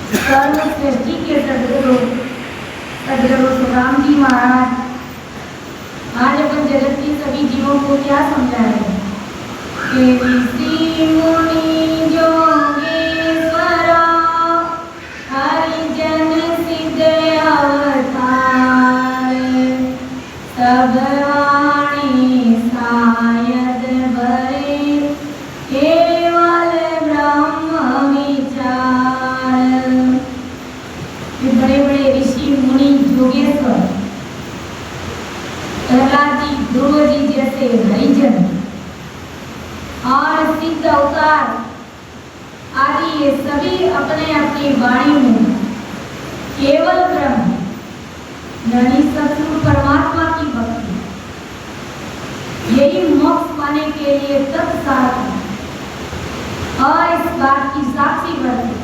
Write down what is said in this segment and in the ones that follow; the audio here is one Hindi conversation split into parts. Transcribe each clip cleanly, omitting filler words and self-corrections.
सर्वश्रेष्ठी के सदगुरु सुदाम जी महाराज आज अपन जगत के सभी जीवों को क्या समझा रहे हैं कि ऋषि मुनि जोगेश्वर हरिजन सिद्ध अवतार सब वाणी सायद भरे केवल ब्रह्म विचार। बड़े बड़े ऋषि मुनि जोगेश्वर प्रहलाद जी ध्रुव जी जैसे हरिजन और सिद्ध अवतार आदि ये सभी अपने अपनी वाणी में केवल ब्रह्म यानी सतगुरु परमात्मा की भक्ति यही मोक्ष पाने के लिए तत्सार और इस बात की साक्षी बनती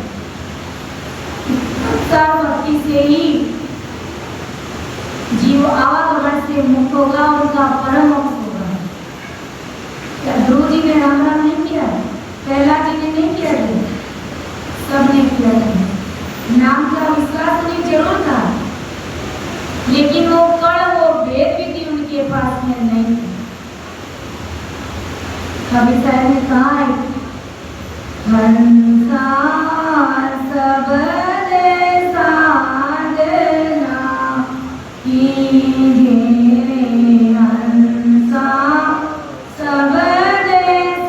भक्ति से ही जीव आवागमन से मुक्त होगा, उनका परम मोक्ष होगा। क्या ध्रुव जी ने राम राम नहीं किया? प्रहलाद जी ने नहीं किया? सबने किया। नाम का विश्वास उन्हें जरूर था, लेकिन वो कण वो भेद विधि उनके पास में नहीं थी। कवि साहब ने कहा है हंसा सबद साधना कीजिए हंसा सबद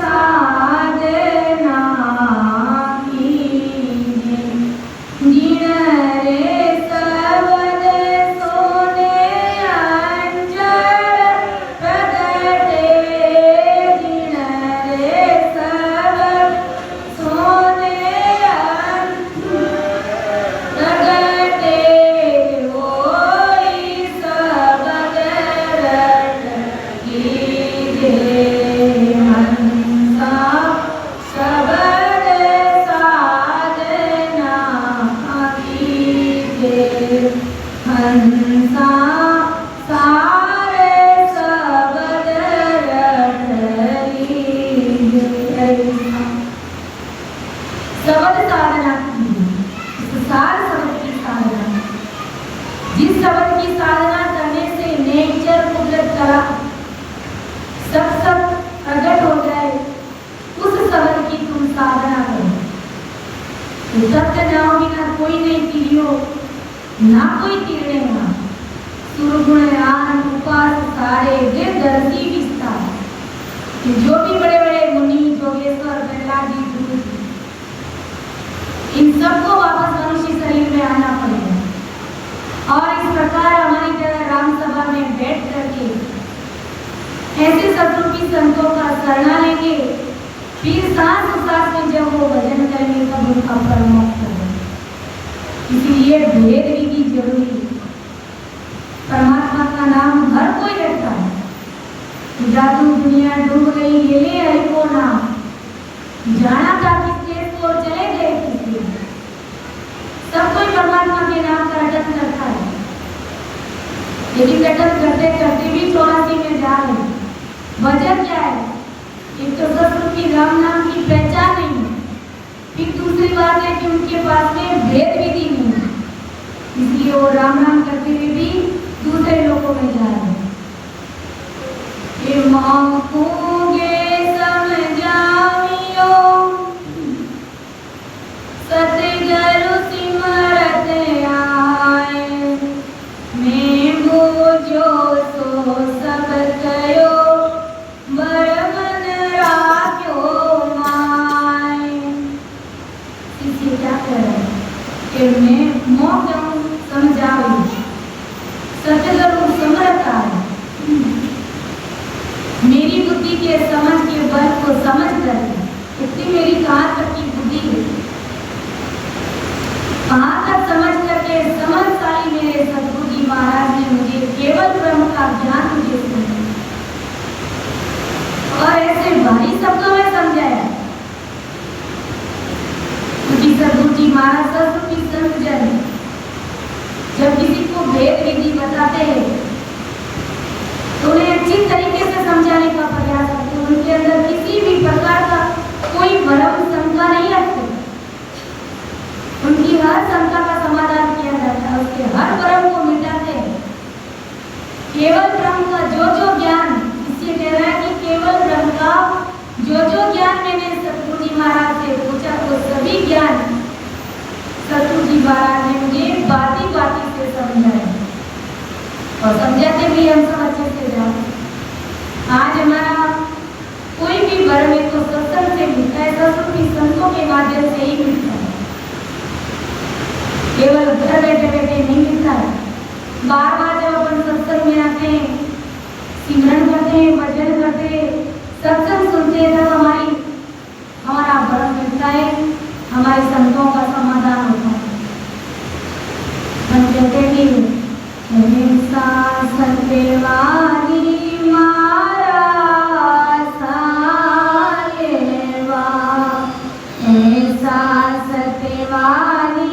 साधना कीजिए जिन रे सबद सोने अंजर प्रगटे जिन रे सबद सोने प्रगटे होई सबद रट कीजिए हंसा सबद साधना कीजिए हंसा सारे सबद रट लीजिए। सबद साधना कीजिए, सार शब्द की साधना, जिस शब्द की साधना करने से नेचर कुदरत का सब प्रकट हो जाए उस शब्द की तुम साधना करो। सत्य जाओ बिना कोई नहीं तीरियो ना कोई तीरने ना सुरगुण आनंद उपास सारे वे दर्शी विस्तार। जो भी बड़े बड़े मुनि जोगेश्वर प्रहलाद जी ध्रुव जी इन सबको वापस मनुष्य शरीर में आना पड़ेगा और इस प्रकार हमारी जगह राम सभा में बैठ करके ऐसे शत्रु की संतों का शरणा लेंगे, फिर सांस सांस में जब वो भजन करेंगे तब उनका परम मोक्ष होगा। इसलिए भेद विधि जरूरी है। परमात्मा का नाम हर कोई रखता है। जादू दुनिया डूब गई ये ले हरि को नाम, जाना था किस देश को चले गए किस देश। सब कोई परमात्मा के नाम का रटन करता है, लेकिन रटन करते करते भी 84 में जा रहे। वजह क्या है? एक तो शत्रु की राम नाम की पहचान नहीं है, फिर दूसरी बात है कि उनके पास में भेद विधि नहीं है, इसलिए वो राम नाम करते हुए भी दूसरे लोगों में जा रहे हैं। समझावियो सतगुरु सिमरत आए मैं बूझो सो सब कयो बड़ मन राख्यो माय। इसे क्या कह रहे हैं कि मैं मोह जाऊं समझाऊं सतगुरु समरत आए। मेरी बुद्धि के समझ के बल को समझ कर इतनी मेरी कहाँ तक की बुद्धि है, कहाँ तक समझ करके समझशाली मेरे सतगुरु जी महाराज ने मुझे केवल ब्रह्म का ज्ञान मुझे सुनाया और ऐसे भारी शब्दों में समझाया। क्योंकि सतगुरु जी महाराज सत्संग की संजन जब किसी को भेद विधि बताते हैं तो उन्हें अच्छी तरीके से समझाने का प्रयास करते हैं। उनके अंदर किसी भी प्रकार का कोई भ्रम शंका नहीं रखते। उनकी हर शंका का समाधान किया जाता है, उसके हर भ्रम को मिटाते हैं। केवल ब्रह्म का जो ज्ञान, इसलिए कह रहा है कि केवल ब्रह्म का जो ज्ञान मैंने सतगुरु जी महाराज से पूछा, वो सभी ज्ञान सतगुरु जी महाराज ने मुझे बाती से समझाया और समझाते भी हम सब अच्छे से जाते। आज हमारा कोई भी भ्रम है तो सत्संग से मिलता है, सरस्वती संतों के माध्यम से ही मिलता है, केवल घर बैठे बैठे नहीं मिलता है। बार बार जब अपन सत्संग में आते हैं, सिमरन करते हैं, भजन करते हैं, सत्संग सुनते हैं, तब हमारा भ्रम मिलता है, हमारे संतों का समाधान होता है। हम कहते हैं सत्यवादी मारा सालेवा, ऐसा सत्यवादी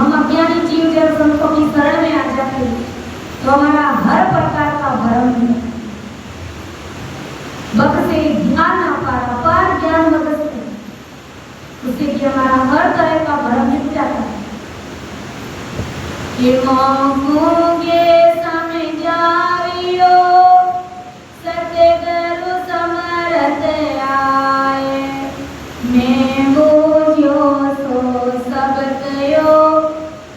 हम अज्ञानी जीव जब संतों की शरण में आ जाते तो हमारा हर प्रकार का भ्रम बक से ज्ञान आ पारा, पार ज्ञान मदद से उससे कि हमारा हर तरह का भ्रम मिट जाता है। ये मोंगे समझावियो सतगुरु समरथ आए, मैं बोझो सो सब कयो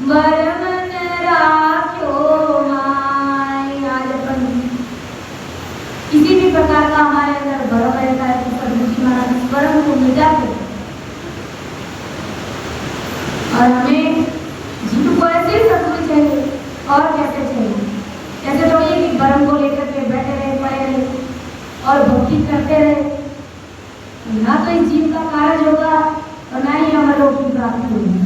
बरमन राख्यो माय। आज अपन किसी भी प्रकार का हमारे अंदर भ्रम रहता है तो सतगुरु जी महाराज इस भ्रम को मिटाते और हमें जीव को ऐसे ही सतगुरु चाहिए और कैसे चाहिए। ऐसे थोड़ी है कि भ्रम को लेकर के बैठे रहे, पड़े रहे और भक्ति करते रहे, ना तो इस जीव का कार्य होगा और ना ही हमें लोग की प्राप्ति होगी।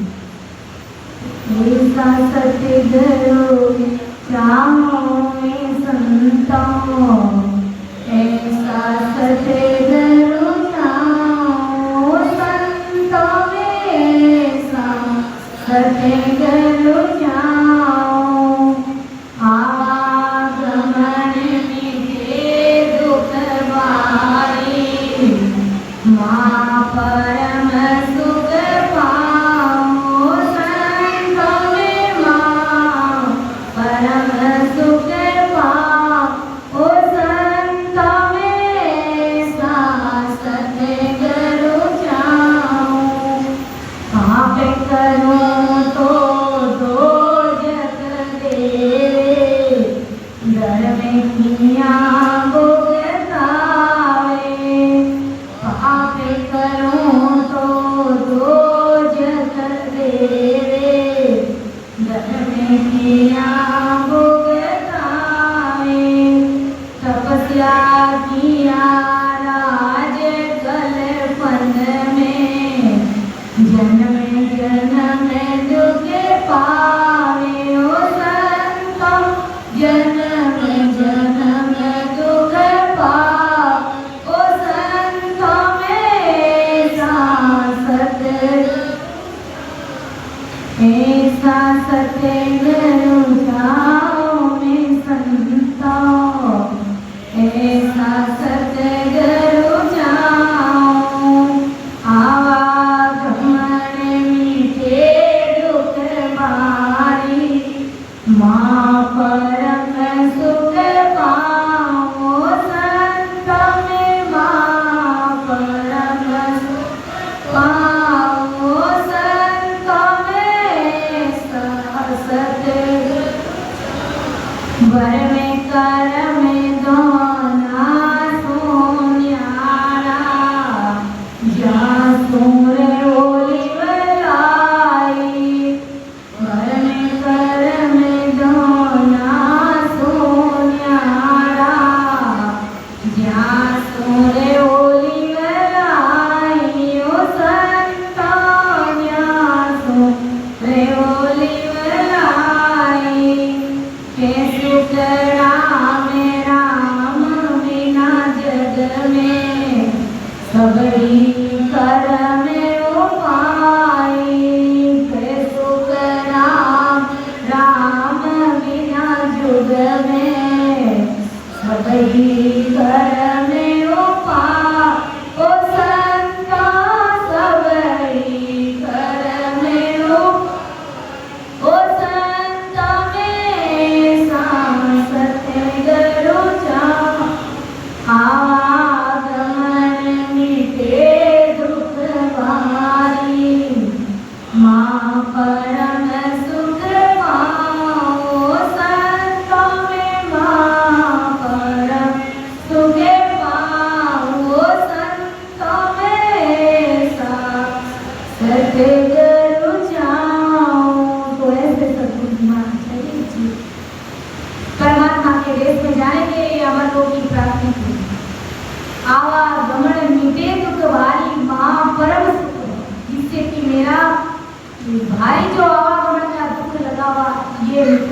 ऐसा सतगुरु चाहो में संतों, ऐसा सतगुरु चाहो संतों में, ऐसा सतगुरु चाहो आवागमन मिटे दुख बारी, माँ परम सुख पाओ संतों में, माँ परम सुख पाओ संतों में, सतगुरु चाहो। पाप करूं तो दो जग दे, डर में किया भुगतावे, पाप करूं तो दो जग दे, डर में किया भुगतावे। तपस्या किया राज कल्पन में, जन्म जन्म दुख पावे ओ संतों, जन्म जन्म दुख पाओ ओ संतों में, ऐसा सतगुरु चाहो में संतों, ऐसा सतगुरु चाहो आवागमन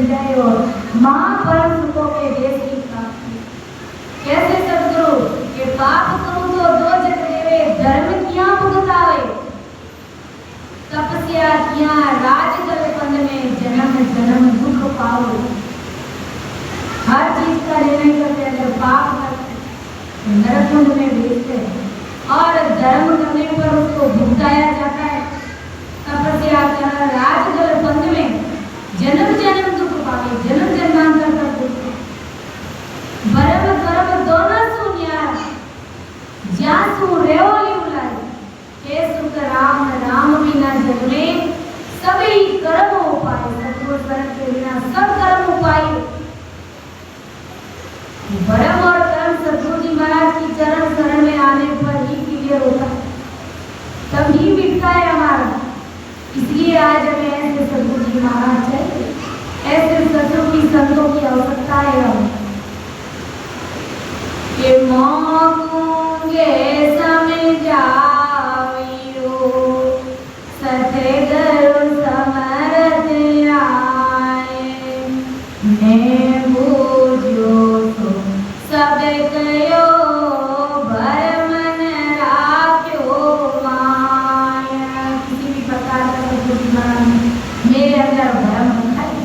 मिल जाए और महापरम सुखों के देश की प्राप्ति। कैसे सदगुरु के पाप करूं तो दो जग देवे, धर्म किया भुगतावे, तपस्या किया राज गलपंद में, जन्म जन्म दुख पाओ। हर चीज का निर्णय करते हैं, अगर पाप करते नरकुंड में भेजते हैं और धर्म करने पर उसको भुगताया जाता है। तपस्या कर राज गलपंद में जन्म जन्म दुख पावे, जन्म जन्मांतर तक दुख। भरम कर्म दोनों सुनिया जासु रेवली उलाई, हे सुख राम राम बिना जग में सभी कर्म उपाय। सतगुरु शरण के बिना सब कर्म उपाय। भरम और कर्म सतगुरु जी महाराज की चरण शरण में आने पर ही क्लियर होता है, तभी मिटता है हमारा। इसलिए आज हमें ऐसे सतगुरु जी महाराज चाहिए, ऐसे सतगुरु की संतों की आवश्यकता है। ये मांगूंगे समझावियो, सतगुरु समर्थ आए, मैं बूझो तो सब कयो, भर मन राख्यो माया। किसी भी प्रकार का मेरे अंदर भरम दिखाई।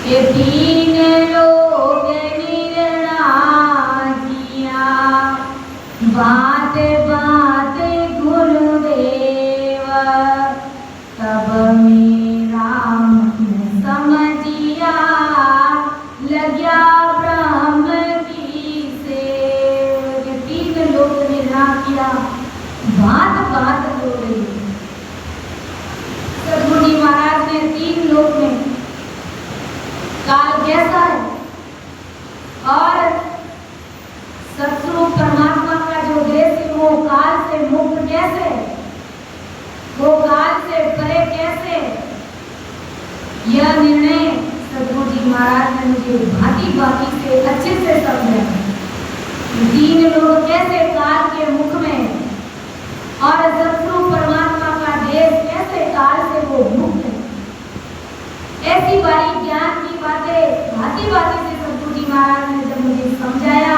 ये तीन लोग निर्णा किया, बात बात गुरुदेव, तब मेरा मन समझिया, लग्या ब्रह्म की सेव। तीन लोग निर्णा किया, बात बात गुरुदेव। सतगुरु जी महाराज ने तीन लोक में काल कैसा है और सतस्वरूप परमात्मा का जो देश है वो काल से मुक्त कैसे, वो काल से परे कैसे, यह निर्णय सतगुरु जी महाराज ने मुझे भांति भांति से अच्छे से समझाया। तीन लोग कैसे काल के मुख में और सतस्वरूप परमात्मा का देश कैसे काल से वो मुक्त है। ऐसी बारी ज्ञान की बातें भांति भांति से सतगुरु जी महाराज ने जब मुझे समझाया,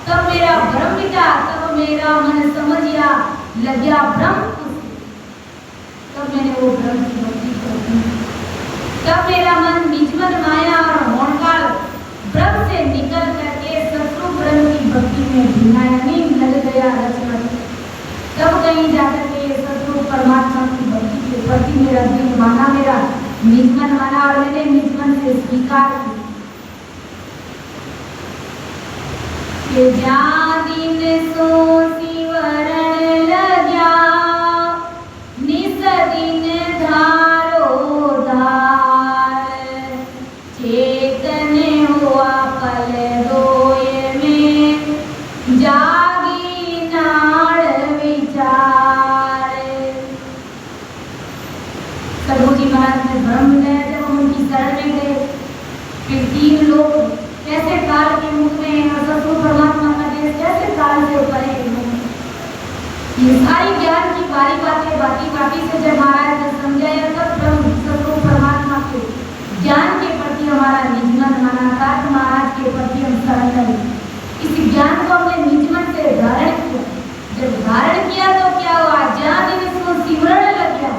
तब मेरा भ्रम मिटा, तब मेरा मन समझिया, लग्या ब्रह्म। तब मैंने वो ब्रह्म की भक्ति की, तब मेरा मन निजमन माया और होनकाल ब्रह्म से निकल करके सतस्वरूप ब्रह्म की भक्ति में भिनायानी लग गया रचना। तब कहीं जाकर के सतस्वरूप परमात्मा की भक्ति के प्रति मेरा दिल माना, मेरा निजमन माना और मैंने निजमन से स्वीकार किया कि जा दिन सो सिवरण लग्या, निस दिन धारो धार, चेतन हुआ पल रोय में, जागी नाड़ विचार। सतगुरु जी महाराज ने ब्रह्म मिलाया जब हम उनकी शरण में गए। फिर तीन लोग कैसे काल के मुख में और सतगुरु परमात्मा का देश कैसे काल से परे। ये सारी ज्ञान की बारी बातें बाती बाती से जब महाराज ने समझाया, तब ब्रह्म सतगुरु परमात्मा के ज्ञान के प्रति हमारा निजमन माना था। महाराज के प्रति हम शरण गए, इस ज्ञान को हमने निजमन से धारण किया। जब धारण किया तो क्या हुआ, जहाँ दिन इसको सिमरण लग गया,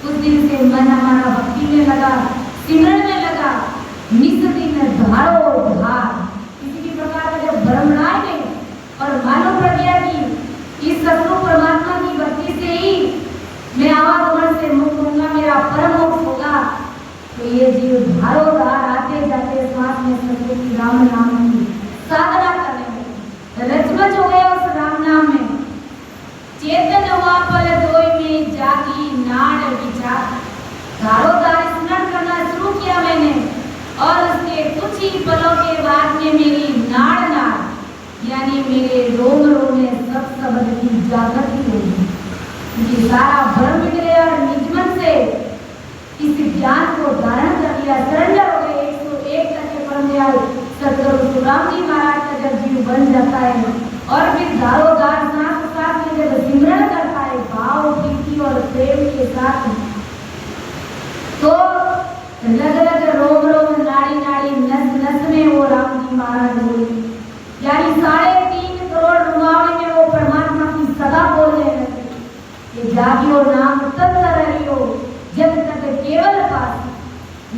उस दिन से मन हमारा भक्ति में लगा, सिमरण में लगा। निस दिन धारो धार, किसी भी प्रकार का जब भ्रम ना आए और मालूम पड़ गया कि इस सतगुरु परमात्मा की भक्ति से ही मैं आवागमन से मुक्त होऊंगा, मेरा परम मोक्ष होगा, तो ये जीव धारो धार आते जाते श्वास में सतगुरु की राम नाम की साधना करने में रचमच हो गया। उस राम नाम में चेतन हुआ पल दोय में, जागी नाड़ विचार। धारो धार स्मरण करना शुरू किया मैंने और उसके कुछ ही पलों के बाद में मेरी नाड़ नाड़ यानी मेरे रोम रोम में सब शब्द की जागृति होगी। मुझे सारा भ्रम मिट गया और निजमन से इस ज्ञान को धारण कर लिया, सरेंडर हो गए। 101 करके परम दयाल सतगुरु सुराम जी महाराज का जब जीव बन जाता है और फिर धारो धार सांस सांस में जब सिमरण करता है भाव प्रीति और प्रेम के साथ, तो लग लग जागियो नाम तत्त रहियो जब तक केवल पास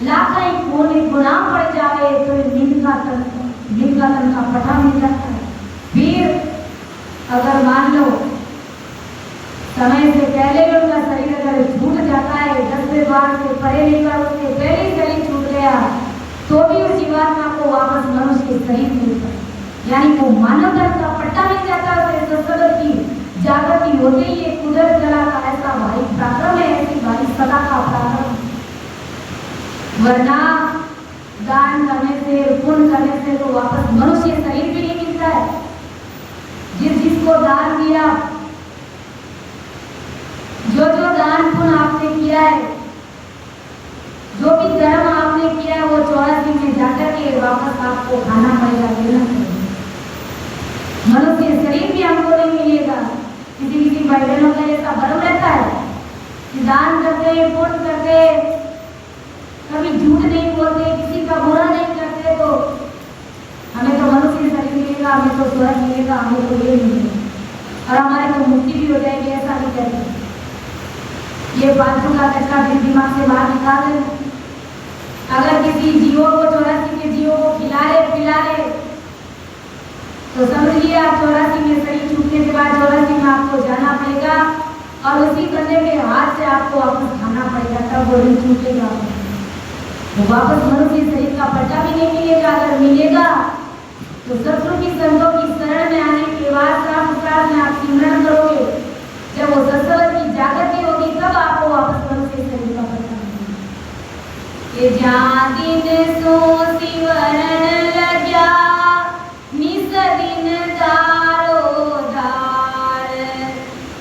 लाखों कोने गुना पड़ जावे तो नींद का तन का पटा मिल जाता है। फिर अगर मान लो समय से पहले ही उनका शरीर अगर छूट जाता है, 10वें बार से परे लेकर उसके पहले ही शरीर छूट गया, तो भी उस जीवात्मा को वापस मनुष्य के शरीर मिलता है, यानी वो मानव धर्म का पट्टा मिल जाता है। सत्संग की जागृति होते ही ये कुदरत कला का ऐसा भारी पराक्रम है, ऐसी भारी सदा का पराक्रम। वरना दान करने से, पुण्य करने से तो वापस मनुष्य शरीर भी नहीं मिलता है। जिसको दान दिया, जो दान पुण्य आपने किया है, जो भी धर्म आपने किया है, वो 84 में जाकर के वापस आपको खाना पड़ेगा, देना पड़ेगा। मनुष्य शरीर भी हमको नहीं मिलेगा। किसी भाई बहनों का ऐसा भ्रम रहता है कि दान करते, पुण्य करते, कभी झूठ नहीं बोलते, किसी का बुरा नहीं करते, तो हमें तो मनुष्य शरीर मिलेगा, हमें तो स्वर्ग मिलेगा, हमें तो ये मिलेगा और हमारे तो मुक्ति भी हो जाएगी, ऐसा नहीं कहते। ये फालतू का कचरा फिर दिमाग से बाहर निकाल दें। अगर किसी जीवों को 84 के जीवों को खिलाए पिलाए तो समझिए आप 84 में शरीर छूटने के बाद 84 में आपको जाना पड़ेगा और उसी बंदे के हाथ से आपको वापस खाना पड़ेगा, तब वो नहीं छूटेगा। तो वापस मनुष्य शरीर का पट्टा भी नहीं मिलेगा। अगर मिलेगा तो सत्संग की संतों की शरण में आने के बाद साथ में आप सिमरन करोगे, जब वो सत्संग की जागृति होगी तब आपको वापस मनुष्य शरीर का पट्टा मिलेगा। ये जा दिन सो सिमरन लग्या निस दिन दारो दार,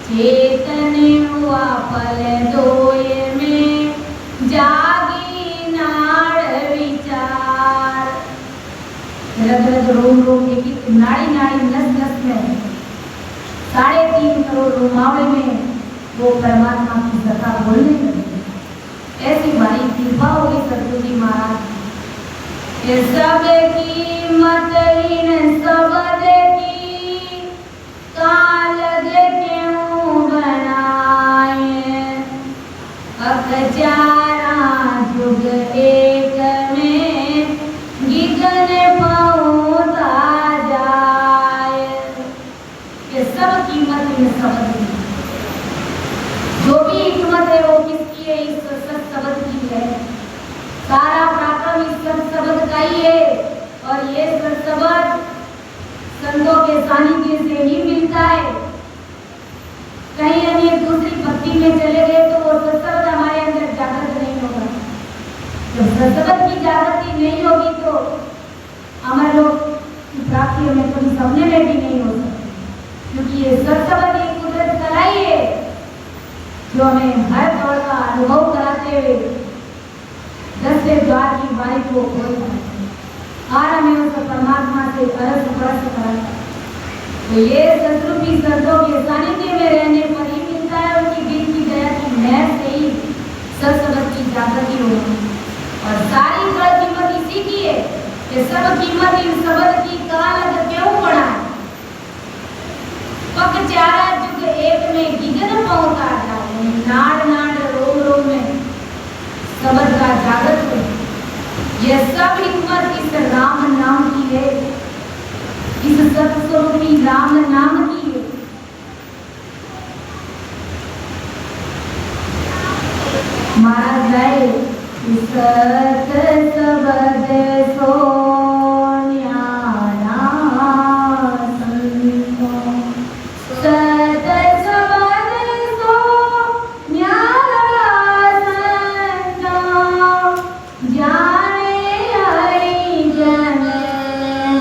चेतन हुआ पल दोय में जागी नाड़ विचार। रग रोम एक नाड़ी नस में 3.5 करोड़ रोमावली में वो परमात्मा की कथा बोलने लगे। ऐसी भारी कृपा होगी सतगुरु जी महाराज। ये सब कीमत इन शब्द की काल क्यों बनाए, अखचारा जुग एक में गिगन पहुंचा जाए। ये सब कीमत इन शब्द की, जो भी हिकमत है वो किसकी है? इस सत शब्द की है। सारा पराक्रम इस सत शब्द का ही है और ये सत शब्द संतों के सानिध्य से ही मिलता है। कहीं अन्य दूसरी भक्ति में चले गए तो वो सत शब्द हमारे अंदर जागृत नहीं होगा। जब सत शब्द की जागृति नहीं होगी तो हमारे लोग की प्राप्ति हमें कभी सपने में भी नहीं हो सकती, क्योंकि ये सत शब्द एक कुदरत कला ही है जो हमें हर दौर का अनुभव कराते हुए 10वें द्वार की बारी को खोलता है और हमें उस परमात्मा से अरस परस कराता है। तो ये सतरूपी संतों के सानिध्य में रहने पर ही मिलता है। उनकी दिन की दया की महर से ही सब शब्द की जागृति होगी और सारी बड़ कीमत इसी की है कि सब कीमत इस शब्द की काल क्यों पड़ा है। पक चारा जुग एक में गिगन पहुंचा जाए, नाड़ रोम रोम में शब्द का जागृत हो। यह सब हिकमत इस राम नाम की है, इस सत्स्वरूपी राम नाम की है। महाराज गाए सत शब्द सोनिया संतो, सत शब्द सोनिया संतो, जाने हरि जन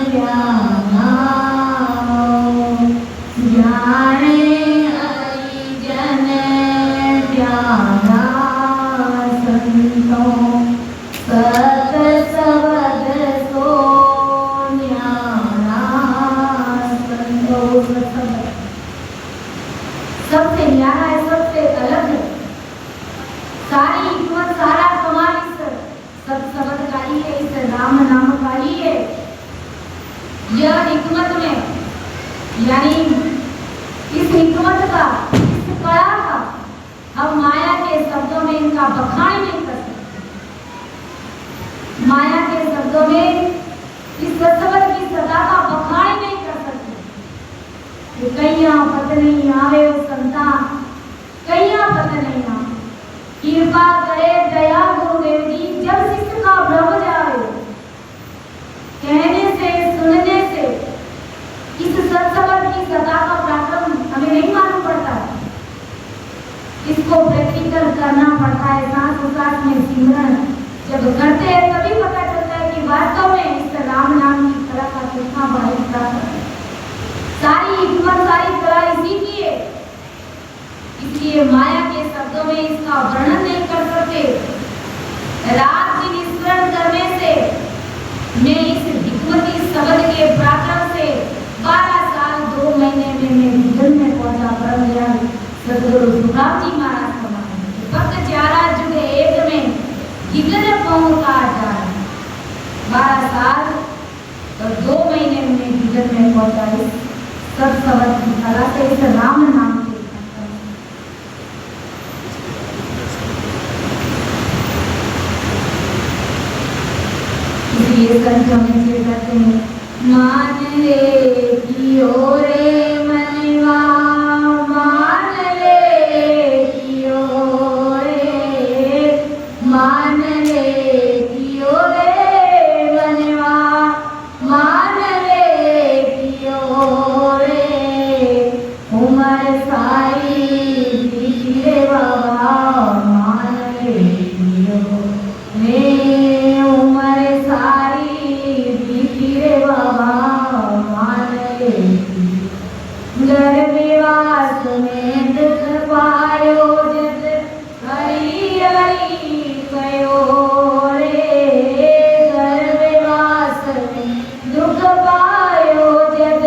ज्ञाना, जाने हरि जन ज्ञाना संतो, सत शब्द सोनिया संतो। सबसे न्यारा है, सबसे अलग है। सारी हिकमत सारा कमाल इस सत शब्द का ही है, इस राम नाम का ही है। यह हिकमत में यानी इस हिकमत का, इस कला का इसको प्रैक्टिकल करना पड़ता है। सांस उसास में सिमरन जब करते हैं तभी पता चलता है कि वास्तव में इस राम नाम की कला का कितना बड़ा हिस्सा है। सारी हिकमत सारी कला इसी की है, इसलिए माया के शब्दों में इसका वर्णन नहीं कर सकते। रात दिन स्मरण करने से मैं इस हिकमती शब्द के प्राकरण से 12 साल 2 महीने में मैं विजन में पहुंचा। परम ज्ञानी सदगुरु सुखराम जी महाराज का मानना भक्त चारा जुगे एक में गिगन पहुंचा जा 12 साल और 2 महीने में विजन में पहुंचा। इस सब शब्द की कला से इस राम नाम के इसलिए संत हमें से कहते हैं मान ले कियो रे मनवा मान ले कियो रे मान ले कियो रे मनवा मान ले कियो रे उमर सारी बीती रे बाबा मान ले कियो रे उमर सारी बीती रे बाबा मान ले गर्भवास में दुख पायो जत हरि हरि कयो रे गर्भवास में दुख पायो जत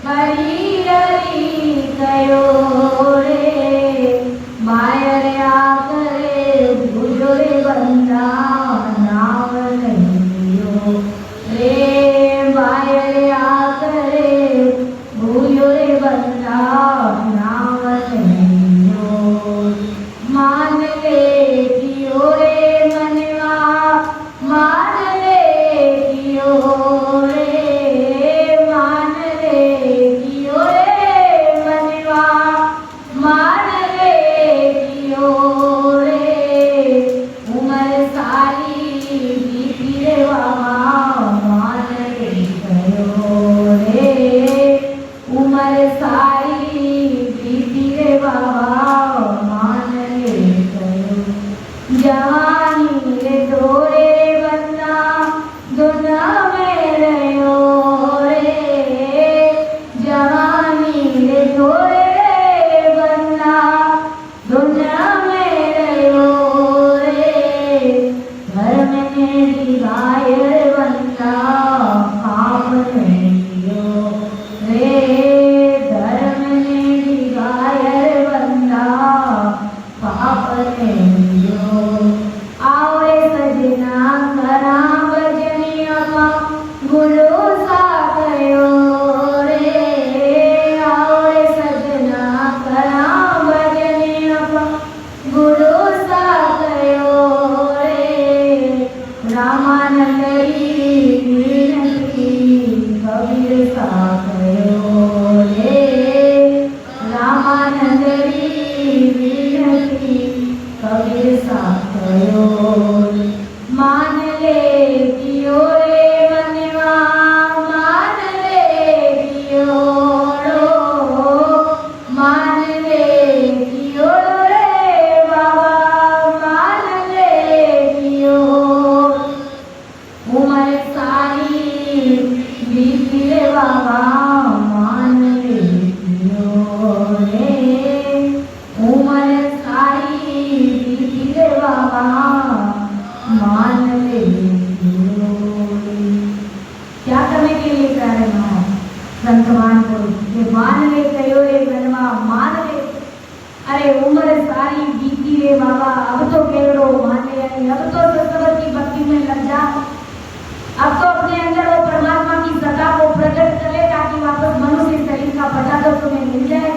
हरि हरि कयो रे मायर आकरे भूजो रे बंदा नाम लियो रे मायर आकरे भूजो रे बंदा नाम लियो मान ले कियो रे मनवा मान ले कियो रे मान ले कियो रे मनवा मान ले कियो रे उमर सारी बीती रे बाबा मान ले कयो रे उमर सारी बीती रे बाबा मान ले कयो जवानी रे दोरे बंदा दुनिया में रहो रे जवानी रे दोरे बंदा दुनिया में रहो रे घर में गायर बंदा पाप लियो रे घर में गायर बंदा पाप लियो आओ रे सजना करा भजनिया गुरु सा कयो रे आओ रे सजना करा भजनिया गुरु सा कयो रे रामानंद विनती कबीर सा कयो रे रामानंद विनती कबीर सा कयो मान ले कियो रे मनवा मान ले कियो रो मान ले कियो रे बाबा मान ले कियो उमर सारी बीती रे बाबा मान ले कियो रे उमर सारी बीती रे बाबा मान ले कियो रे। क्या करने के लिए कह रहे हैं संतमान को ये मान ले कयो रे मनवा मान ले। अरे उम्र सारी बीती रे बाबा अब तो केड़ो मान ले अब तो सत्संग की भक्ति में लग जा। अब तो अपने अंदर वो परमात्मा की सत्ता को प्रकट कर ले ताकि वापस मनुष्य शरीर का पता तो तुम्हें मिल जाए।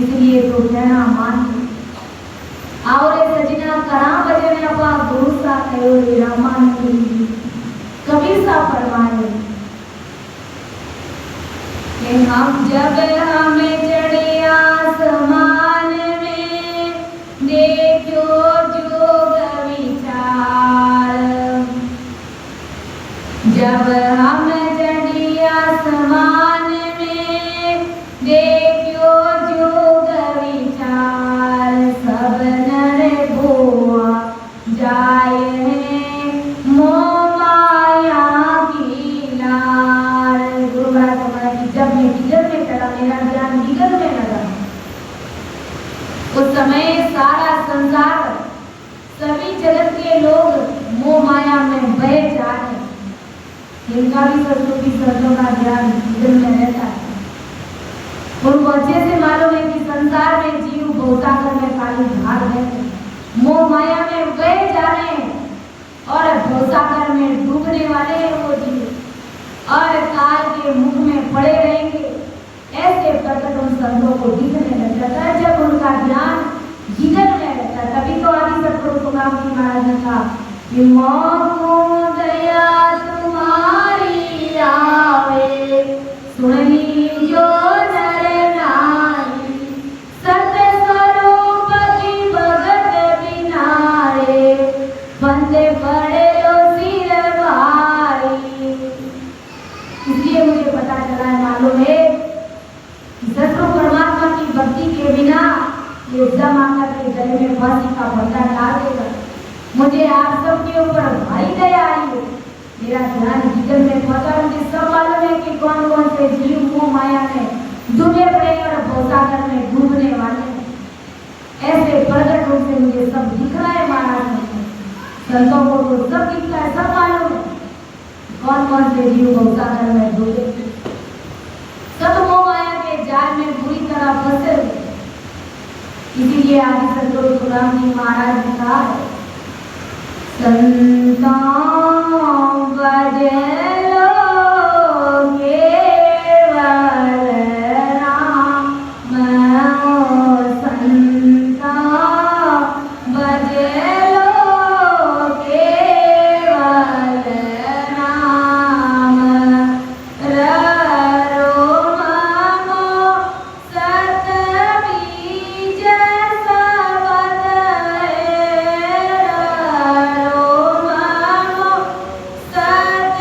इसलिए तो कहना मान आओ रे सजना करा भजन अपा गुरु सा कयो रे रामानंद कबीर सा फरमाए कि हम जब हमें चढ़े आसमान में देखो जोग विचार जब हम चढ़े आसमान में देखो जोग विचार सब उस समय सारा संसार, सभी जगत के लोग मोह माया में बह जा रहे हैं। इनका भी सरस्वती शब्दों का ज्ञान दिल में रहता है। उनको अच्छे से मालूम है कि संसार में जीव भवसागर में खाली भाग रहे हैं, मोह माया में बह जा रहे हैं और भवसागर में डूबने वाले हैं वो जीव और काल के मुख में पड़े रहेंगे। ऐसे प्रकट उन संतों को दिखने लग जाता है जब उनका ज्ञान जिगर में रहता है। तभी तो आदि सतगुरु तुकाराम जी महाराज ने कहा कि मोह दया तुम्हारी आवे, सुनी जो नर नारी, सत्य स्वरूप की भगत बिनारे, बंदे पड़े लो सिर भारी। इसलिए मुझे पता चला है, मालूम है कि सतगुरु परमात्मा की भक्ति के बिना ये जमा करके गले में फांसी का फंदा डाल देगा। मुझे आप सबके ऊपर भारी दया आई है। मेरा ध्यान जिगर में पहुंचा। मुझे सब मालूम है कि कौन कौन से जीव मोह माया में डूबे पड़े और भवसागर में डूबने वाले हैं। ऐसे प्रगट रूप से मुझे सब दिख रहा है महाराज। संतों को तो सब दिखता है, सब मालूम है कौन कौन से जीव भवसागर में डूबे। सब मोह माया के जाल में बुरी तरह फंसे हुए। इसीलिए आदि सतगुरु तुकाराम जी महाराज ने कहा है, संतों भजे लो केवल राम, संतों भजे लो केवल राम, ररो ममो सत बीज सबद है, ररो ममो सत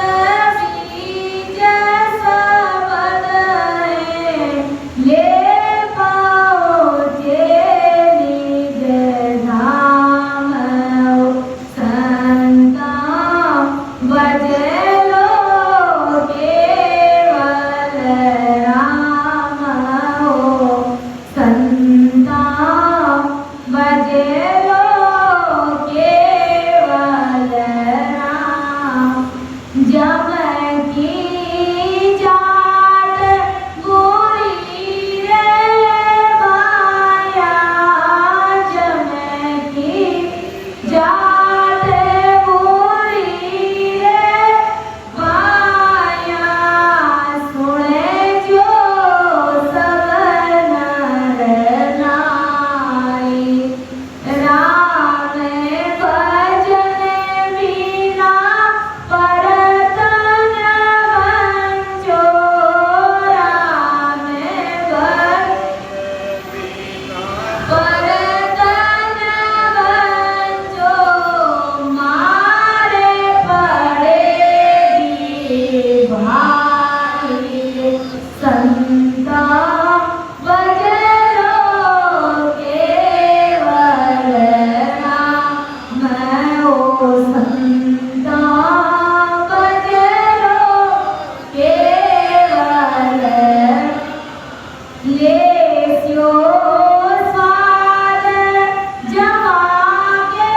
बीज सबद है, ले पहुँचे निज धाम, संतों भजे लो केवल राम, संतों भजे लो केवल राम। जब की जात बुरी रे माया, जब की जात बुरी रे माया, सुने जो सब नर नारी, राम भजन बिना परतन बंचो, राम परतन बंचो, मारे पड़ेगी भारी, संतों भजे लो केवल राम, संतों भजे लो केवल, लेस्यो स्वाद जमा के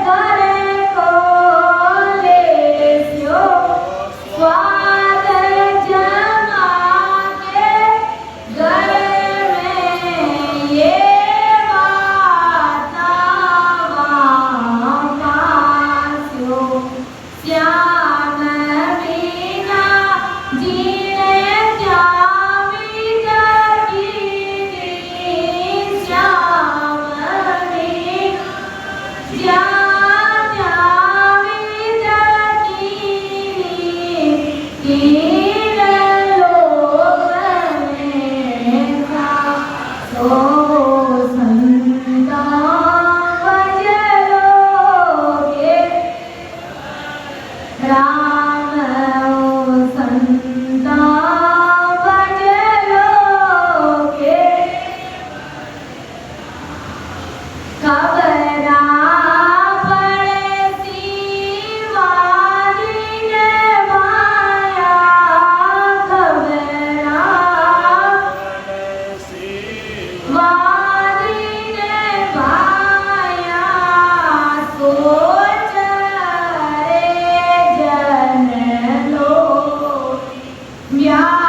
घर को, लेस्यो स्वाद जमा के घर में, ये बाता वास्यो, श्याम बिना जीने क्या विजगी, श्याम बिना क्या विजगी, तीन लोक में था, सो संतों भजे लो के राम, संतों भजे लो के, खबरा पड़े शिवाजी ने माया, खबरा शिवाजी प्यार